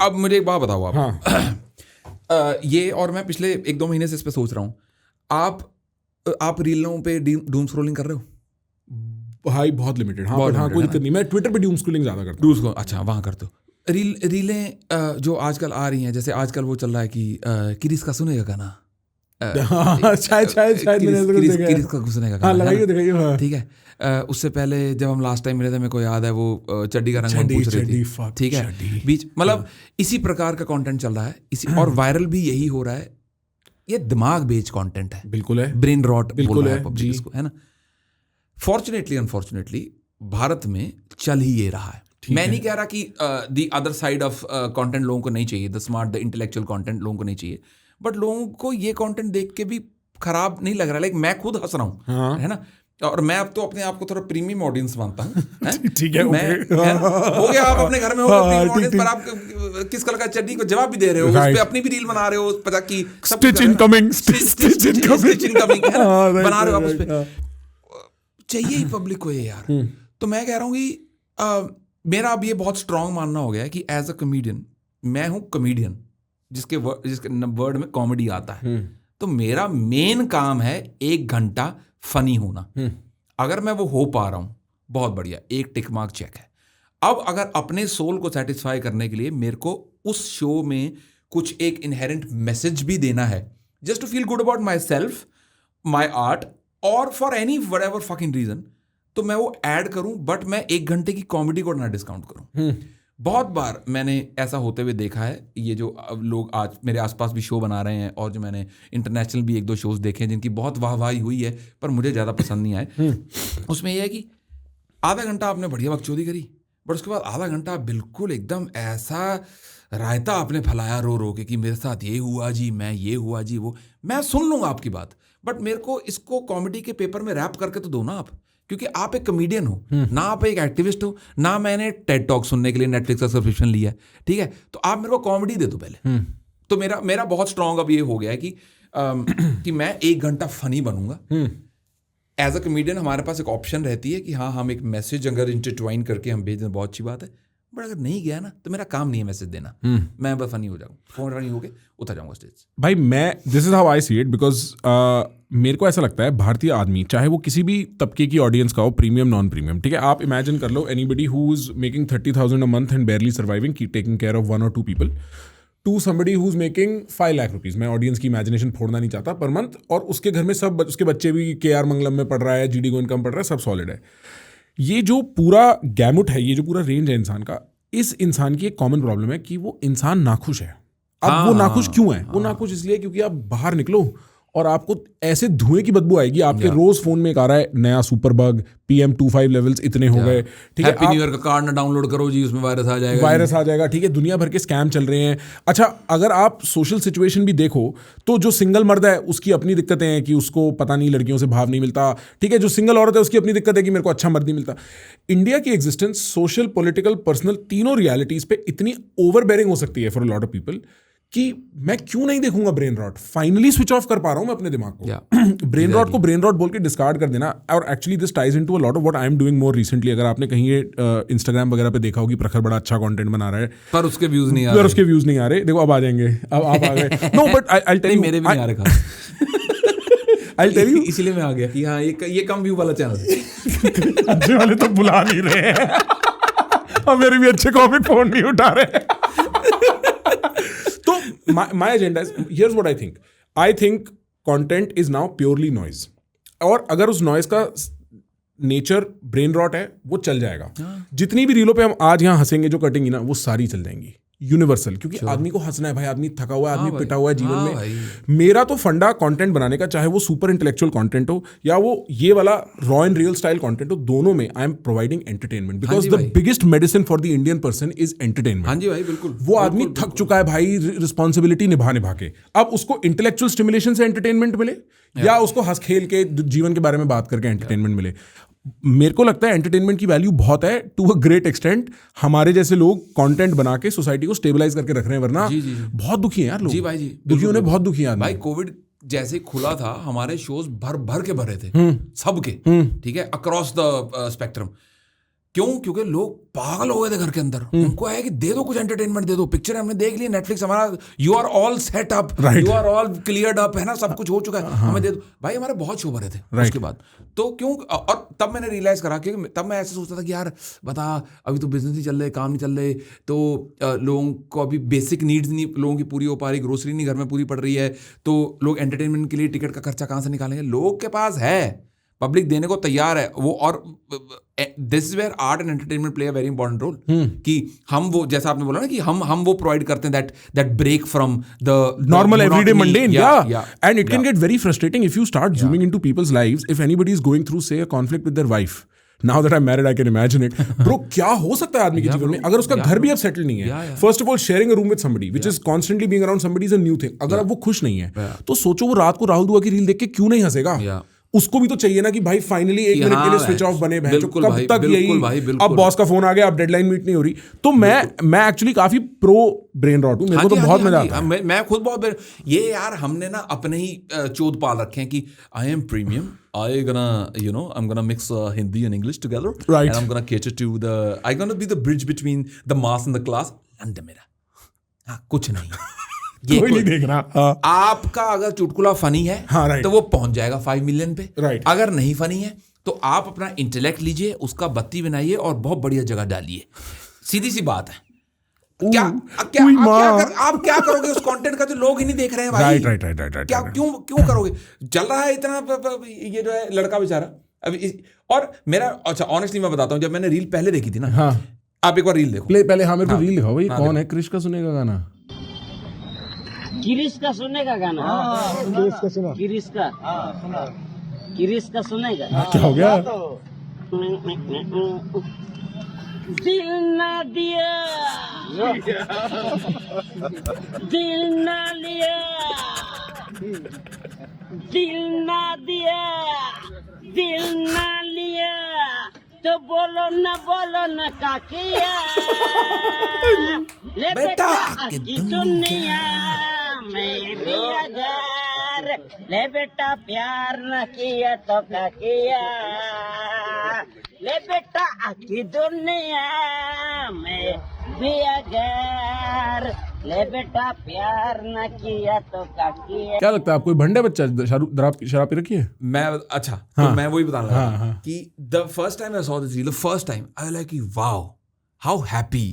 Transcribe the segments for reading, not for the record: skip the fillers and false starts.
अब मुझे एक बात बताओ आप। हाँ। ये और मैं पिछले 1-2 महीने से इस पे सोच रहा हूँ, आप रीलों पे डूम स्क्रॉलिंग कर रहे हो? भाई बहुत लिमिटेड। हाँ, बहुत बट हाँ, limited कोई है दिक्कत नहीं, मैं ट्विटर पे डूम स्क्रॉलिंग ज्यादा करता हूँ। अच्छा, वहाँ करते हो। रीलें जो आजकल आ रही हैं, जैसे आजकल वो चल रहा है कि किरिस का सुनेगा गाना, शायद मैंने ऐसा कुछ देखा है। किरिस का सुनेगा हाँ, गाना, लगाइए दिखाइए। हाँ, ठीक है। उससे पहले जब हम लास्ट टाइम मिले थे, मेरे को याद है वो चड्डी का रंग हम पूछ रही थी, ठीक है, बीच मतलब इसी प्रकार का कंटेंट चल रहा है, इसी और वायरल भी यही हो रहा है। ये दिमाग बेच कंटेंट है, बिल्कुल है, ब्रेन रॉट बिल्कुल बोल रहा है है पब्लिक इसको, है ना। फॉर्चुनेटली अनफॉर्चुनेटली भारत में चल ही ये रहा है। मैं नहीं कह रहा कि the other side of content लोगों को नहीं चाहिए, the smart, the intellectual content लोगों को नहीं चाहिए, बट लोगों को ये कंटेंट देख के भी खराब नहीं लग रहा। लाइक मैं खुद हंस रहा हूँ, हाँ। है ना, और मैं अब तो अपने आप को थोड़ा प्रीमियम ऑडियंस मानता हूँ। ठीक है, मैं हो गया, आप अपने घर में हो प्रीमियम ऑडियंस, पर आप किस कलर का चड्डी को जवाब भी दे रहे हो, उस पे अपनी भी रील बना रहे हो, पता की स्टिच इनकमिंग, स्टिच इनकमिंग बना रहे हो आप उस पे। चाहिए ही पब्लिक को ये यार। तो मैं कह रहा हूँ कि मेरा अब ये बहुत स्ट्रांग मानना हो गया है कि एज अ कॉमेडियन, मैं हूँ कॉमेडियन जिसके वर्ड में कॉमेडी आता है, तो मेरा मेन काम है 1 घंटा फनी होना। अगर मैं वो हो पा रहा हूँ, बहुत बढ़िया, एक टिक मार्क चेक है। अब अगर अपने सोल को सेटिस्फाई करने के लिए मेरे को उस शो में कुछ एक इनहेरेंट मैसेज भी देना है, just to feel good about myself, my art, और for any whatever fucking reason, तो मैं वो ऐड करूं, बट मैं 1 घंटे की कॉमेडी को ना डिस्काउंट करूं। बहुत बार मैंने ऐसा होते हुए देखा है। ये जो लोग आज मेरे आसपास भी शो बना रहे हैं, और जो मैंने इंटरनेशनल भी 1-2 शोज देखे हैं जिनकी बहुत वाहवाही हुई है पर मुझे ज़्यादा पसंद नहीं आए, उसमें यह है कि आधा घंटा आपने बढ़िया बकचोदी करी, बट उसके बाद आधा घंटा बिल्कुल एकदम ऐसा रायता आपने फैलाया रो रो के कि मेरे साथ ये हुआ जी, मैं ये हुआ जी, वो। मैं सुन लूँगा आपकी बात, बट मेरे को इसको कॉमेडी के पेपर में रैप करके तो दो ना आप, क्योंकि आप एक कॉमेडियन हो ना, आप एक एक्टिविस्ट हो ना। मैंने टेड टॉक सुनने के लिए नेटफ्लिक्स का सब्सक्रिप्शन लिया है, ठीक है, तो आप मेरे को कॉमेडी दे दो पहले। तो मेरा बहुत स्ट्रांग अब ये हो गया है कि मैं 1 घंटा फनी बनूंगा। एज अ कॉमेडियन हमारे पास एक ऑप्शन रहती है कि हाँ, हम एक मैसेज अगर इंटरट्वाइन करके हम भेज दें, बहुत अच्छी बात है, बट अगर नहीं गया ना, तो मेरा काम नहीं है मैसेज देना। मैं बस फनी हो जाऊँ, फनी हो के उतर जाऊँगा स्टेज। भाई this is how I see it, because मेरे को ऐसा लगता है भारतीय आदमी, चाहे वो किसी भी तबके की ऑडियंस का हो, प्रीमियम नॉन प्रीमियम, ठीक है, आप इमेजिन कर लो anybody who is making 30,000 a month and barely surviving, taking care of 1 or 2 people, to somebody who's making 5 lakh rupees, मैं ऑडियंस की इमेजिनेशन फोड़ना नहीं चाहता, पर मंथ, और उसके घर में सब, उसके बच्चे भी KR मंगलम में पढ़ रहा है, GD गोइंकम पढ़ रहा है, सब सॉलिड है। ये जो पूरा गैमुट है, ये जो पूरा रेंज है इंसान का, इस इंसान की एक कॉमन प्रॉब्लम है कि वो इंसान नाखुश है। अब वो नाखुश क्यों है? वो नाखुश इसलिए क्योंकि आप बाहर निकलो और आपको ऐसे धुएं की बदबू आएगी, आपके रोज फोन में एक आ रहा है नया सुपर बग, PM2.5 लेवल्स इतने हो गए, ठीक है, हैप्पी न्यू ईयर का कार्ड ना डाउनलोड करो जी, उसमें वायरस आ जाएगा, ठीक है, दुनिया भर के स्कैम चल रहे हैं। अच्छा, अगर आप सोशल सिचुएशन भी देखो तो जो सिंगल मर्द है उसकी अपनी दिक्कतें हैं कि उसको पता नहीं लड़कियों से भाव नहीं मिलता, ठीक है, जो सिंगल औरत है उसकी अपनी दिक्कत है कि मेरे को अच्छा मर्द नहीं मिलता। इंडिया की एग्जिस्टेंस सोशल, पॉलिटिकल, पर्सनल, तीनों रियलिटीज पे इतनी ओवरबेयरिंग हो सकती है for a lot of people कि मैं क्यों नहीं देखूंगा brain rot. Finally switch off कर पा रहा हूं मैं अपने दिमाग को। ब्रेन रॉट को ब्रेन रॉट बोल के डिस्कार्ड कर देना। और actually this ties into a lot of what I am doing more recently. अगर आपने कहीं इंस्टाग्राम वगैरह पे देखा होगी, प्रखर बड़ा अच्छा कंटेंट बना रहा है, पर उसके व्यूज नहीं आ रहे। देखो अब आ जाएंगे, अब आप आ गए। No but I tell you, मेरे भी नहीं आ रहे। आई टेल यू, इसलिए मैं आ गया कि हाँ ये कम व्यू वाला चैनल है। अच्छे वाले तो बुला नहीं रहे हैं और मेरे भी अच्छे कॉमिक फोन नहीं उठा रहे। तो my agenda is, here's what I think content is now purely noise, और अगर उस नॉइज का नेचर ब्रेन रॉट है वो चल जाएगा। जितनी भी रीलों पे हम आज यहाँ हंसेंगे जो कटेंगी ना, वो सारी चल जाएंगी यूनिवर्सल, क्योंकि आदमी को हंसना है भाई, आदमी थका हुआ है, आदमी पिटा हुआ है जीवन में। मेरा तो फंडा कंटेंट बनाने का, चाहे वो सुपर इंटेलेक्चुअल कंटेंट हो या वो ये वाला raw and real style content हो, दोनों में I am providing entertainment, because the biggest medicine for the Indian person is entertainment. हाँ जी भाई, बिल्कुल। वो आदमी थक चुका है भाई रिस्पॉन्सिबिलिटी निभा के, अब उसको इंटेलेक्चुअल स्टिमुलेशन से एंटरटेनमेंट मिले या उसको हंस खेल के जीवन के बारे में बात करके एंटरटेनमेंट मिले। मेरे को लगता है एंटरटेनमेंट की वैल्यू बहुत है टू अ ग्रेट एक्सटेंट। हमारे जैसे लोग कंटेंट बना के सोसाइटी को स्टेबलाइज करके रख रहे हैं, वरना बहुत दुखी हैं यार लोग। जी भाई जी, दुखी होने बहुत दुखी हैं भाई। कोविड जैसे खुला था, हमारे शोज भर भर के भरे थे सबके, ठीक है, अक्रॉस द स्पेक्ट्रम। क्यों? क्योंकि लोग पागल हो गए थे घर के अंदर। उनको है कि दे दो कुछ एंटरटेनमेंट, दे दो पिक्चर हमने देख ली नेटफ्लिक्स, हमारा you are all set up, you are all cleared up, है ना, सब कुछ हो चुका है, हमें दे दो भाई। हमारे बहुत शो भरे थे उसके बाद। तो क्यों? और तब मैंने रियलाइज करा कि तब मैं ऐसे सोचता था कि यार बता, अभी तो बिजनेस नहीं चल रहे, काम नहीं चल रहे, तो लोगों को अभी बेसिक नीड्स नहीं लोगों की पूरी हो पा रही, ग्रोसरी नहीं घर में पूरी पड़ रही है, तो लोग एंटरटेनमेंट के लिए टिकट का खर्चा कहाँ से निकालेंगे? लोग के पास है, पब्लिक देने को तैयार है वो। और this is where art and entertainment play a very important role, कि हम वो, जैसा आपने बोला ना, कि हम वो प्रोवाइड करते हैं that break from the normal everyday mundane. And it can get very frustrating if you start zooming into people's lives. If anybody is going through, say, a conflict with their wife, now that I'm married I can imagine it, bro. क्या हो सकता है आदमी के जीवन में अगर उसका घर भी अब सेटल नहीं है? First of all, sharing a room with somebody which is constantly being around somebody is a new thing. अगर अब वो खुश नहीं है तो सोचो वो रात को राहुल दुआ की रील देख के क्यों नहीं हंसेगा? उसको भी तो चाहिए ना कि भाई फाइनली 1 मिनट के लिए स्विच ऑफ बने। कब तक यही, अब बॉस का फोन आ गया, अब डेडलाइन मीट नहीं हो रही। तो मैं एक्चुअली काफी प्रो ब्रेन रॉट हूँ, मेरे को तो बहुत मजा आता है। मैं खुद बहुत ये यार हमने ना अपने ही चोद पाल रखे हैं कि I am premium, I'm gonna mix Hindi and English together, right? And I'm gonna cater to I'm gonna be the bridge between the mass and the class. लंड मेरा, हाँ, कुछ नहीं कोई नहीं देख रहा। आपका अगर चुटकुला फनी है, हाँ, तो वो पहुंच जाएगा 5 मिलियन पे, राइट। अगर नहीं फनी है तो आप अपना इंटेलेक्ट लीजिए, उसका बत्ती बनाइए और बहुत बढ़िया जगह डालिए। सीधी सी बात है। आप क्या करोगे उस कंटेंट का जो लोग ही नहीं देख रहे हैं भाई? राइट। क्या क्यों करोगे? चल रहा है इतना, ये जो है लड़का बेचारा अभी। और मेरा, अच्छा ऑनेस्टली मैं बताता हूँ, जब मैंने रील पहले देखी थी ना, हाँ, आप एक बार रील देखो पहले। हाँ, मेरे को रील दिखाओ भाई। कौन है? क्रिश का सुनेगा गाना? गिरीश का सुनेगा गाना? गिरीश का सुना? गिरीश का सुनेगा? क्या हो गया? दिल ना दिया, दिल ना लिया, दिल ना दिया, दिल ना लिया, तो बोलो ना का किया। ले बेटा की दुनिया में भी अगर, ले बेटा प्यार न किया तो क्या किया। ले बेटा की दुनिया में भी अगर, ले बेटा प्यार न किया तो क्या किया। क्या लगता है आपको, भंडे बच्चा शराब पी रखी है? मैं, अच्छा, हाँ, तो मैं वही बताने लगा हाँ, कि the first time I saw this reel, the first time I like, wow how happy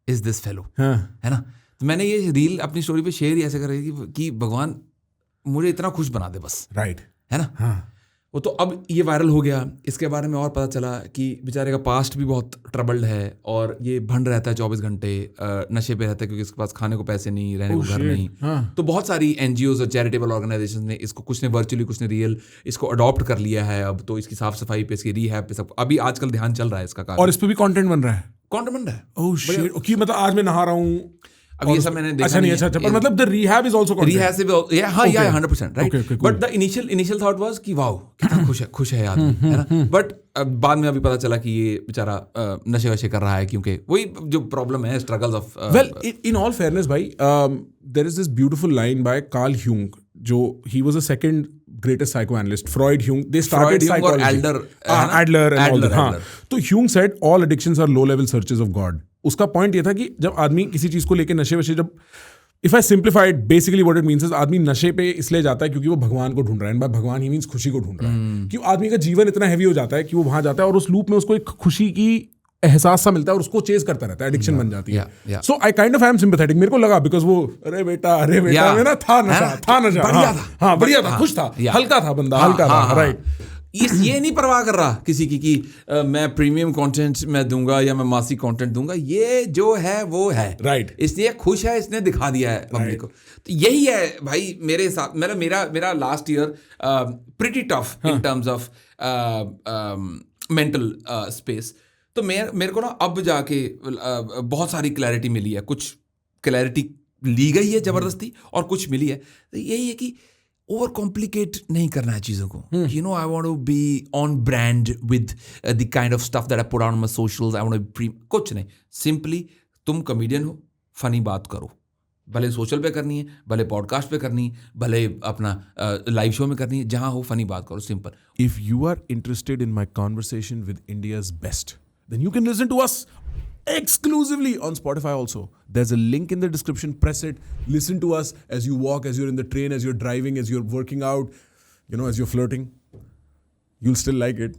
is this fellow, है ना। तो मैंने ये रील अपनी स्टोरी पे शेयर ही ऐसे कर रही थी कि भगवान मुझे इतना खुश बना दे बस, राइट, है ना। हाँ। वो तो अब ये वायरल हो गया, इसके बारे में और पता चला कि बेचारे का पास्ट भी बहुत ट्रबल्ड है और ये भंड रहता है 24 घंटे, नशे पे रहता है क्योंकि इसके पास खाने को पैसे नहीं, रहने को घर नहीं। हाँ। तो बहुत सारी NGOs और चैरिटेबल ऑर्गेनाइजेशन ने इसको, कुछ ने वर्चुअली, कुछ ने रियल, इसको अडॉप्ट कर लिया है अब। तो इसकी साफ सफाई पे, इसकी रिहैब पे सब अभी आजकल ध्यान चल रहा है इसका। और इस पे भी कंटेंट बन रहा है, ओह शिट, कि मतलब आज मैं नहा रहा हूँ, अब ये सब मैंने देखा। अच्छा नहीं, अच्छा, पर मतलब the rehab is also content. Rehab से भी, हाँ, या 100%, right. But the initial thought was कि वाओ कितना खुश है आदमी, है ना। बट बाद में अभी पता चला कि ये बेचारा नशे वशे कर रहा है, क्योंकि वही जो प्रॉब्लम है, struggles of, well, in all fairness भाई, there is this beautiful line by Carl Jung, जो he was the second greatest psychoanalyst, Freud, Jung, they started psychology, Adler and all that. हाँ, तो Jung said all addictions are low level searches of God. उसका point ये था कि जब आदमी किसी चीज को लेके नशे वशे, जब if I simplify it, basically what it means is आदमी नशे पे इसलिए जाता है क्योंकि वो भगवान को ढूंढ रहा है। भगवान ही मींस खुशी को ढूंढ रहा है, कि आदमी का जीवन इतना हैवी हो जाता है कि वो वहां जाता है और उस लूप में उसको एक खुशी की एहसास सा मिलता है और उसको चेज करता रहता है, एडिक्शन बन जाती है। So I kind of I am sympathetic, मेरे को लगा, बिकॉज वो अरे बेटा में ना था नशा, हाँ, बढ़िया था, खुश था, हल्का था बंदा, हल्का था, राइट। ये नहीं परवाह कर रहा किसी की कि मैं प्रीमियम कंटेंट मैं दूंगा या मैं मासिक कंटेंट दूंगा, ये जो है वो है, राइट। इसलिए खुश है, इसने दिखा दिया है पब्लिक को। तो यही है भाई मेरे साथ, मेरा last year pretty tough in terms of mental space. तो मेरे को ना अब जाके बहुत सारी क्लैरिटी मिली है, कुछ क्लैरिटी ली गई है जबरदस्ती और कुछ मिली है। तो यही है कि ओवर कॉम्प्लिकेट नहीं करना है चीज़ों को। You know, I want to be on brand with the kind of stuff that I put on my socials. I want to कुछ नहीं, सिंपली तुम कॉमेडियन हो, फनी बात करो, भले सोशल पे करनी है, भले पॉडकास्ट पे करनी है, भले अपना लाइव शो में करनी है, जहाँ हो फनी बात करो, simple. If you are interested in my conversation with India's best, then you can listen to us exclusively on Spotify also. There's a link in the description. Press it. Listen to us as you walk, as you're in the train, as you're driving, as you're working out, as you're flirting. You'll still like it.